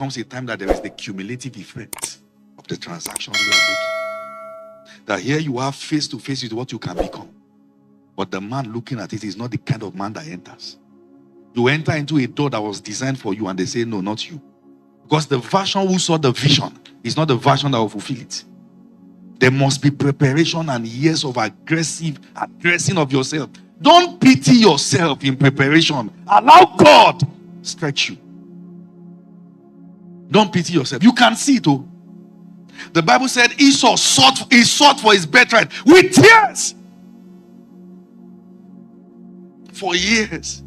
comes a time that there is the cumulative effect of the transactions you are making. That here you are face to face with what you can become. But the man looking at it is not the kind of man that enters. You enter into a door that was designed for you and they say, no, not you. Because the version who saw the vision is not the version that will fulfill it. There must be preparation and years of aggressive addressing of yourself. Don't pity yourself in preparation. Allow God stretch you. Don't pity yourself. You can see it. Oh. The Bible said Esau sought for his birthright with tears for years.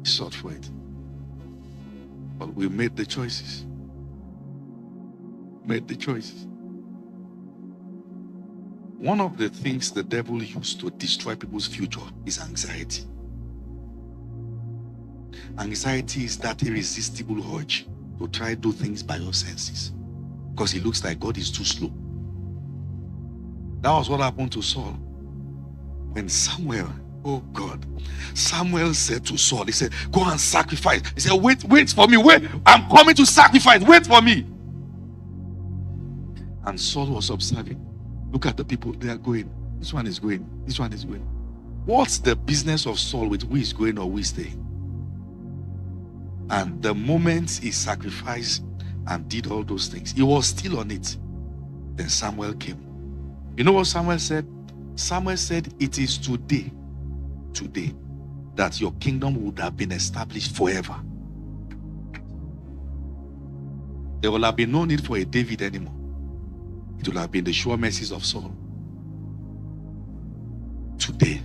He sought for it. But we made the choices. One of the things the devil used to destroy people's future is anxiety. Anxiety is that irresistible urge to try to do things by your senses. Because it looks like God is too slow. That was what happened to Saul. When Samuel said to Saul, he said, go and sacrifice. He said, wait for me. Wait, I'm coming to sacrifice. Wait for me. And Saul was observing. Look at the people. They are going. This one is going. This one is going. What's the business of Saul with who is going or who is staying? And the moment he sacrificed and did all those things, he was still on it. Then Samuel came. You know what Samuel said? Samuel said, it is today that your kingdom would have been established forever. There will have been no need for a David anymore. It will have been the sure mercies of Saul. Today,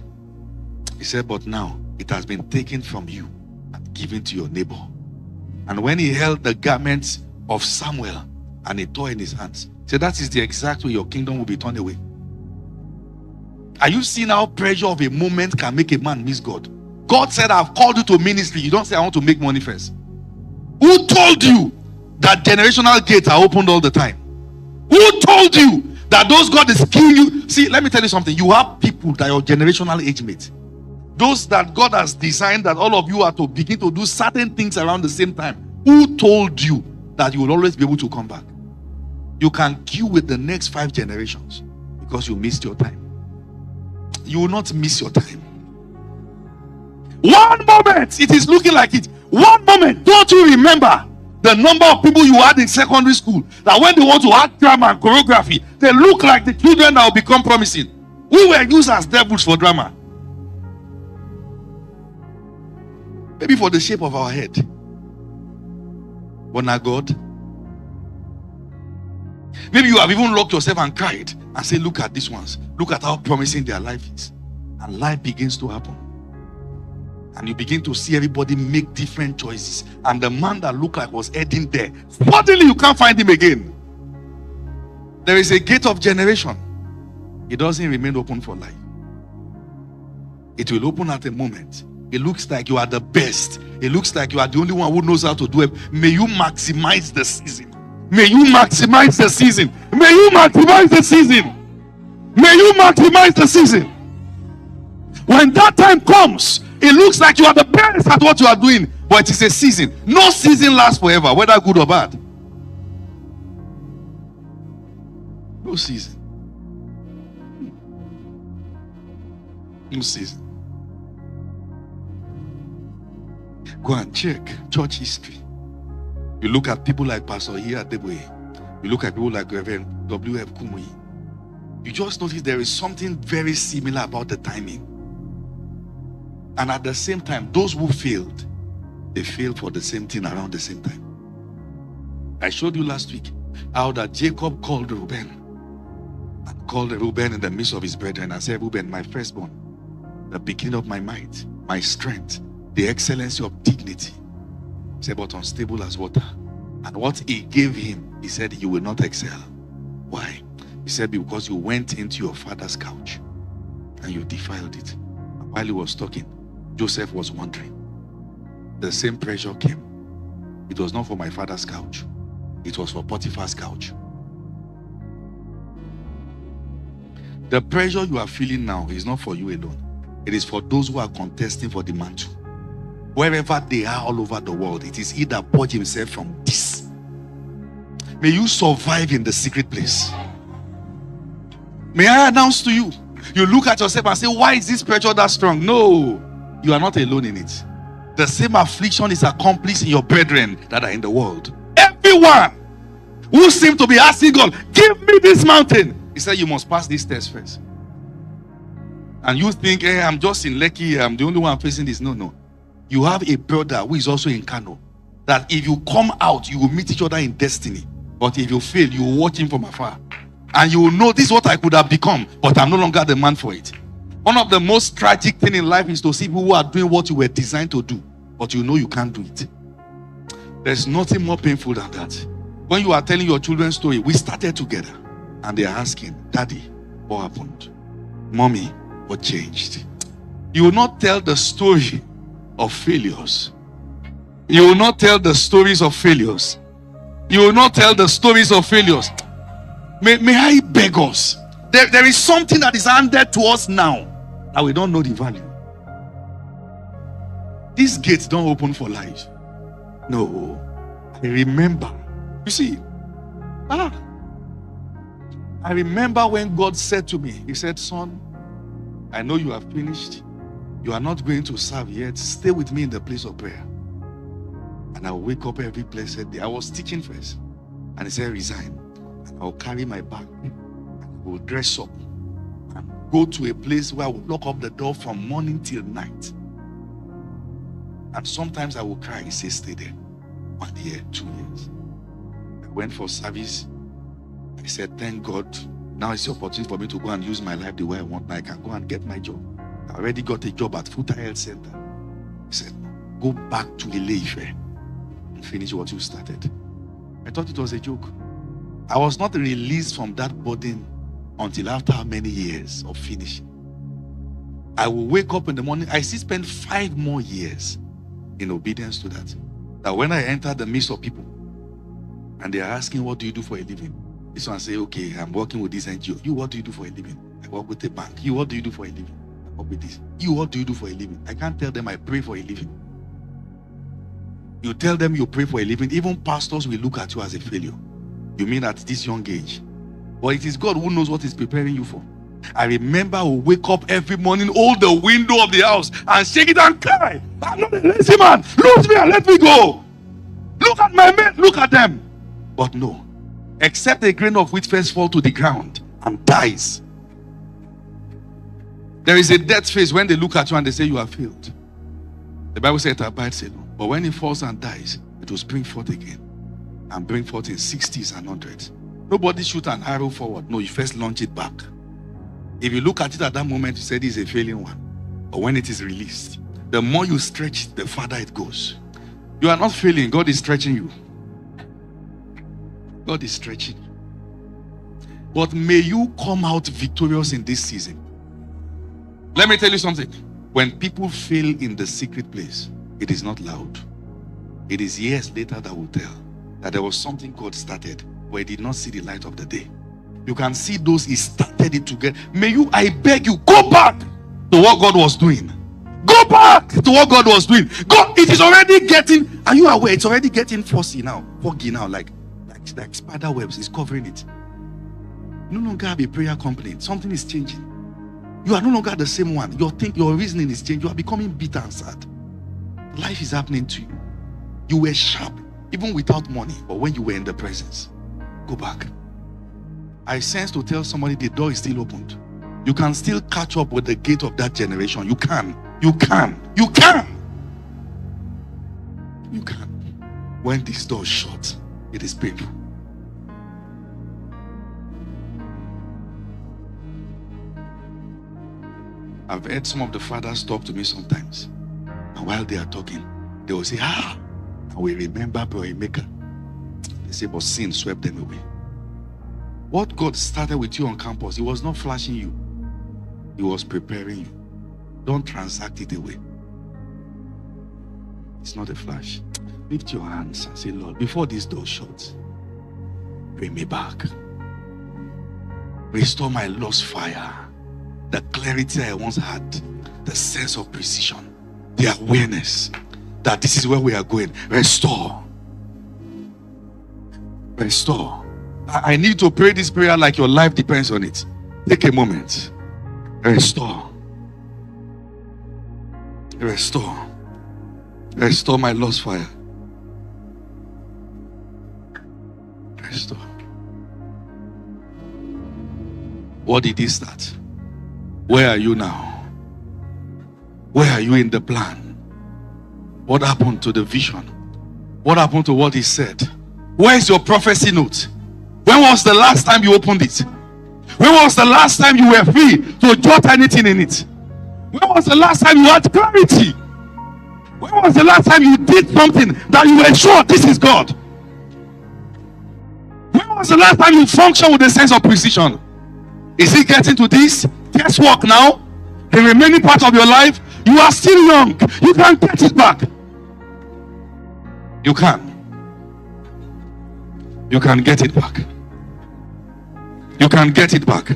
he said, but now it has been taken from you and given to your neighbor. And when he held the garments of Samuel and he tore in his hands, he said, that is the exact way your kingdom will be turned away. Are you seeing how pressure of a moment can make a man miss God? God said, I've called you to ministry. You don't say, I want to make money first. Who told you that generational gates are opened all the time? Who told you that those God is killing you? See, let me tell you something. You have people that are your generational age mate. Those that God has designed that all of you are to begin to do certain things around the same time. Who told you that you will always be able to come back? You can queue with the next 5 generations because you missed your time. You will not miss your time. One moment, it is looking like it. One moment, don't you remember the number of people you had in secondary school that when they want to act drama and choreography, they look like the children that will become promising? We were used as devils for drama. Maybe for the shape of our head. But not God. Maybe you have even locked yourself and cried and said, look at these ones. Look at how promising their life is. And life begins to happen. And you begin to see everybody make different choices. And the man that looked like was heading there, suddenly you can't find him again. There is a gate of generation. It doesn't remain open for life. It will open at a moment. It looks like you are the best. It looks like you are the only one who knows how to do it. May you maximize the season. May you maximize the season. May you maximize the season. May you maximize the season. When that time comes, it looks like you are the best at what you are doing, but it is a season. No season lasts forever, whether good or bad. No season. No season. Go and check church history. You look at people like Pastor Adeboye. You look at people like Reverend W.F. Kumuyi. You just notice there is something very similar about the timing. And at the same time, those who failed, they failed for the same thing around the same time. I showed you last week how that Jacob called Reuben. And called Reuben in the midst of his brethren and said, Reuben, my firstborn, the beginning of my might, my strength, the excellency of dignity. He said, but unstable as water. And what he gave him, he said, you will not excel. Why? He said, because you went into your father's couch and you defiled it. And while he was talking, Joseph was wondering. The same pressure came. It was not for my father's couch. It was for Potiphar's couch. The pressure you are feeling now is not for you alone. It is for those who are contesting for the mantle. wherever they are all over the world, it is either purge himself from this. May you survive in the secret place. May I announce to you, you look at yourself and say, why is this pressure that strong? No, you are not alone in it. The same affliction is accomplished in your brethren that are in the world. Everyone who seem to be asking God, give me this mountain, he said, you must pass this test first. And you think, hey, I'm just in Lekki, I'm the only one facing this. No. You have a brother who is also in Kano, that if you come out, you will meet each other in destiny. But if you fail, you will watch him from afar. And you will know, this is what I could have become, but I'm no longer the man for it. One of the most tragic things in life is to see people who are doing what you were designed to do, but you know you can't do it. There's nothing more painful than that. When you are telling your children's story, we started together, and they are asking, Daddy, what happened? Mommy, what changed? You will not tell the story of failures. You will not tell the stories of failures. You will not tell the stories of failures. May I beg us? There is something that is handed to us now that we don't know the value. These gates don't open for life. No. I remember. You see, I remember when God said to me, he said, son, I know you have finished. You are not going to serve yet. Stay with me in the place of prayer. And I will wake up every blessed day. I was teaching first. And he said, resign. And I will carry my bag. And I will dress up. And go to a place where I will lock up the door from morning till night. And sometimes I will cry and say, stay there. 1 year, 2 years. I went for service. I said, thank God. Now it's the opportunity for me to go and use my life the way I want. I can go and get my job. I already got a job at Futa Health Center. He said, go back to Ile-Ife and finish what you started. I thought it was a joke. I was not released from that burden until after how many years of finishing. I will wake up in the morning. I still spend 5 more years in obedience to that. That when I enter the midst of people and they are asking, what do you do for a living? This one say, okay, I'm working with this NGO. You, what do you do for a living? I work with a bank. You, what do you do for a living? I work with this. You, what do you do for a living? I can't tell them I pray for a living. You tell them you pray for a living, even pastors will look at you as a failure. You mean at this young age? But it is God who knows what he's preparing you for. I remember I would wake up every morning, hold the window of the house and shake it and cry. I'm not a lazy man. Lose me and let me go. Look at my men, look at them. But no, except a grain of wheat first fall to the ground and dies. There is a death phase when they look at you and they say you have failed. The Bible says it abides alone. But when it falls and dies, it will spring forth again and bring forth in 60s and 100s. Nobody shoot an arrow forward. No, you first launch it back. If you look at it at that moment, you say this is a failing one. But when it is released, the more you stretch it, the farther it goes. You are not failing. God is stretching you. God is stretching you. But may you come out victorious in this season. Let me tell you something. When people fail in the secret place, it is not loud. It is years later that will tell that there was something God started where he did not see the light of the day. You can see those he started it together. May you, I beg you, go back to what God was doing. Go back to what God was doing. God, it is already getting, are you aware? It's already getting foggy now, like spider webs is covering it. You no longer have a prayer complaint. Something is changing. You are no longer the same one. Your reasoning is changing. You are becoming bitter and sad. Life is happening to you. You were sharp, even without money, but when you were in the presence, go back. I sense to tell somebody the door is still opened. You can still catch up with the gate of that generation. You can. You can. You can. You can. When this door is shut, it is painful. I've heard some of the fathers talk to me sometimes. And while they are talking, they will say, and we remember Bro Emeka. They say, but sin swept them away. What God started with you on campus, he was not flashing you. He was preparing you. Don't transact it away. It's not a flash. Lift your hands and say, Lord, before this door shuts, bring me back. Restore my lost fire. The clarity I once had. The sense of precision. The awareness. that this is where we are going. Restore. Restore. I need to pray this prayer like your life depends on it. Take a moment. Restore. Restore. Restore my lost fire. Restore. What did he start? Where are you now? Where are you in the plan? What happened to the vision? What happened to what he said? Where is your prophecy note? When was the last time you opened it? When was the last time you were free to jot anything in it? When was the last time you had clarity? When was the last time you did something that you were sure this is God? When was the last time you functioned with a sense of precision? Is it getting to this? Guesswork now? The remaining part of your life, you are still young. You can get it back. You can. You can get it back. You can get it back.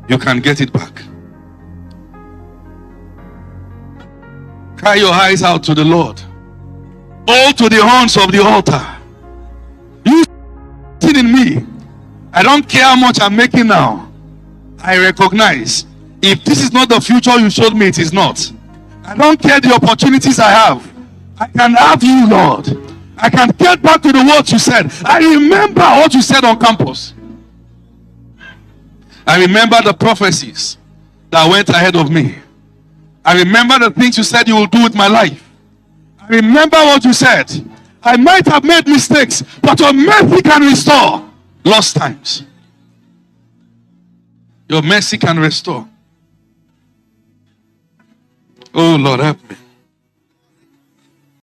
You can get it back. Cry your eyes out to the Lord. All to the horns of the altar. You sit in me. I don't care how much I'm making now. I recognize if this is not the future you showed me, it is not. I don't care the opportunities I have. I can have you, Lord. I can get back to the words you said. I remember what you said on campus. I remember the prophecies that went ahead of me. I remember the things you said you will do with my life. I remember what you said. I might have made mistakes, but your mercy can restore lost times. Your mercy can restore. Oh Lord, help me.